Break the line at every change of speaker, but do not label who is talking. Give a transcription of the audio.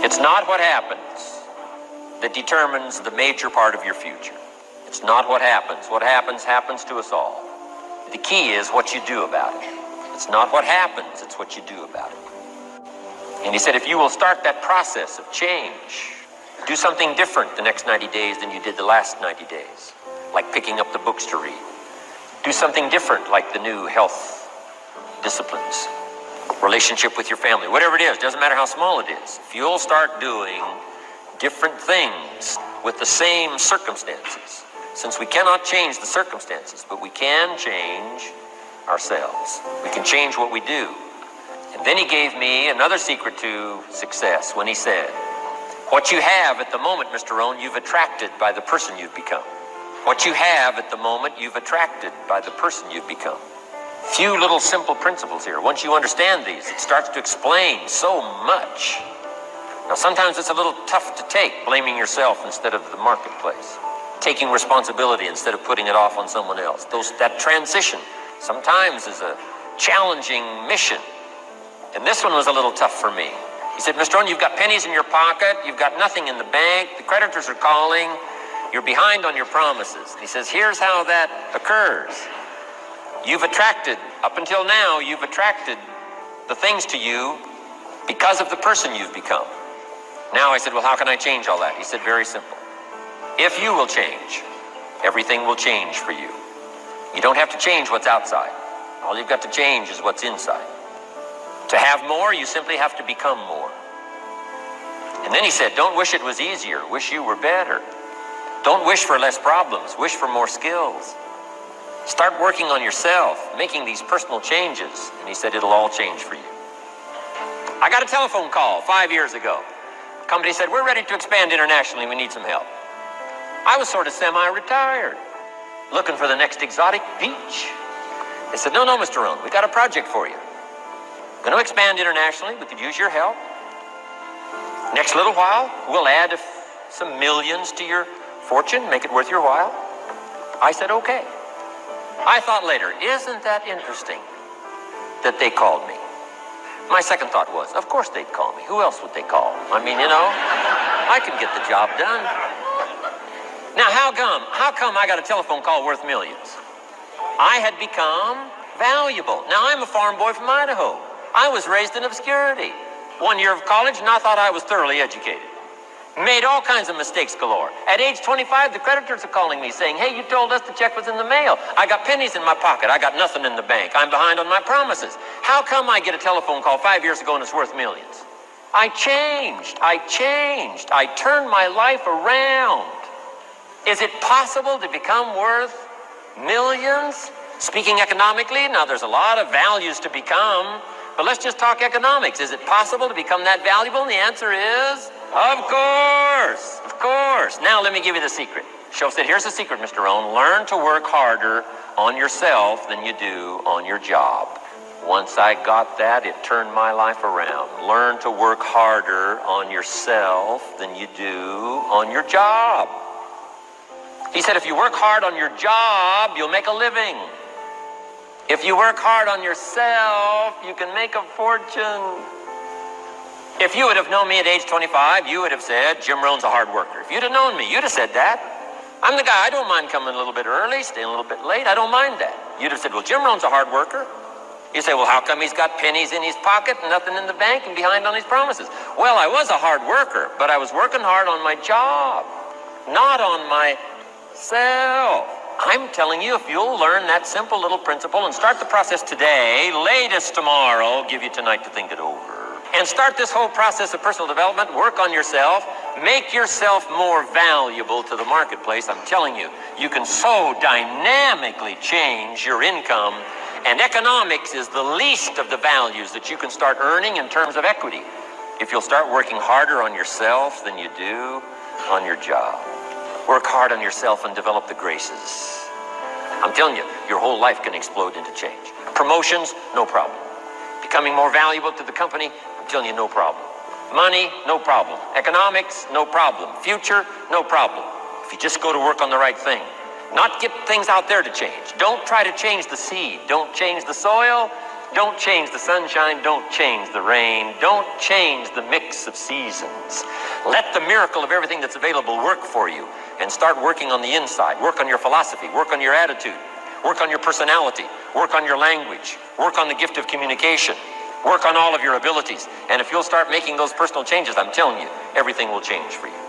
It's not what happens that determines the major part of your future. It's not what happens. What happens, happens to us all. The key is what you do about it. It's not what happens, it's what you do about it. And he said, if you will start that process of change, do something different the next 90 days than you did the last 90 days, like picking up the books to read. Do something different, like the new health disciplines, relationship with your family, whatever it is, doesn't matter how small it is. If you'll start doing different things with the same circumstances, since we cannot change the circumstances, but we can change ourselves. We can change what we do. And then he gave me another secret to success when he said, what you have at the moment, Mr. Rohn, you've attracted by the person you've become. What you have at the moment, you've attracted by the person you've become. Few little simple principles here. Once you understand these, it starts to explain so much. Now, sometimes it's a little tough to take, blaming yourself instead of the marketplace, taking responsibility instead of putting it off on someone else. That transition sometimes is a challenging mission. And this one was a little tough for me. He said, Mr. Rohn, you've got pennies in your pocket, you've got nothing in the bank, the creditors are calling, you're behind on your promises. And he says, here's how that occurs. You've attracted, up until now, you've attracted the things to you because of the person you've become. Now I said, well, how can I change all that? He said, very simple. If you will change, everything will change for you. You don't have to change what's outside. All you've got to change is what's inside. To have more, you simply have to become more. And then he said, don't wish it was easier, wish you were better. Don't wish for less problems, wish for more skills. Start working on yourself, making these personal changes. And he said, it'll all change for you. I got a telephone call 5 years ago. The company said, we're ready to expand internationally, we need some help. I was sort of semi-retired, looking for the next exotic beach. They said, no, Mr. Rohn, we got a project for you. Going to expand internationally, we could use your help. Next little while, we'll add some millions to your fortune, make it worth your while. I said, okay. I thought later, isn't that interesting that they called me? My second thought was, of course they'd call me. Who else would they call? I mean, I can get the job done. Now, how come I got a telephone call worth millions? I had become valuable. Now, I'm a farm boy from Idaho. I was raised in obscurity. 1 year of college, and I thought I was thoroughly educated. Made all kinds of mistakes galore. At age 25, the creditors are calling me saying, hey, you told us the check was in the mail. I got pennies in my pocket. I got nothing in the bank. I'm behind on my promises. How come I get a telephone call 5 years ago and it's worth millions? I changed. I turned my life around. Is it possible to become worth millions? Speaking economically, now there's a lot of values to become, but let's just talk economics. Is it possible to become that valuable? And the answer is, of course. Now let me give you the secret. Show said, here's the secret, Mr. Rohn. Learn to work harder on yourself than you do on your job. Once I got that, it turned my life around. Learn to work harder on yourself than you do on your job. He said, if you work hard on your job, you'll make a living. If you work hard on yourself, you can make a fortune. If you would have known me at age 25, you would have said, Jim Rohn's a hard worker. If you'd have known me, you'd have said that. I'm the guy, I don't mind coming a little bit early, staying a little bit late, I don't mind that. You'd have said, well, Jim Rohn's a hard worker. You say, well, how come he's got pennies in his pocket and nothing in the bank and behind on his promises? Well, I was a hard worker, but I was working hard on my job, not on myself. I'm telling you, if you'll learn that simple little principle and start the process today, latest tomorrow, give you tonight to think it over, and start this whole process of personal development, work on yourself, make yourself more valuable to the marketplace. I'm telling you, you can so dynamically change your income, and economics is the least of the values that you can start earning in terms of equity if you'll start working harder on yourself than you do on your job. Work hard on yourself and develop the graces. I'm telling you, your whole life can explode into change. Promotions, no problem. Becoming more valuable to the company, I'm telling you, no problem. Money, no problem. Economics, no problem. Future, no problem. If you just go to work on the right thing. Not get things out there to change. Don't try to change the seed. Don't change the soil. Don't change the sunshine, don't change the rain, don't change the mix of seasons. Let the miracle of everything that's available work for you, and start working on the inside. Work on your philosophy, work on your attitude, work on your personality, work on your language, work on the gift of communication, work on all of your abilities. And if you'll start making those personal changes, I'm telling you, everything will change for you.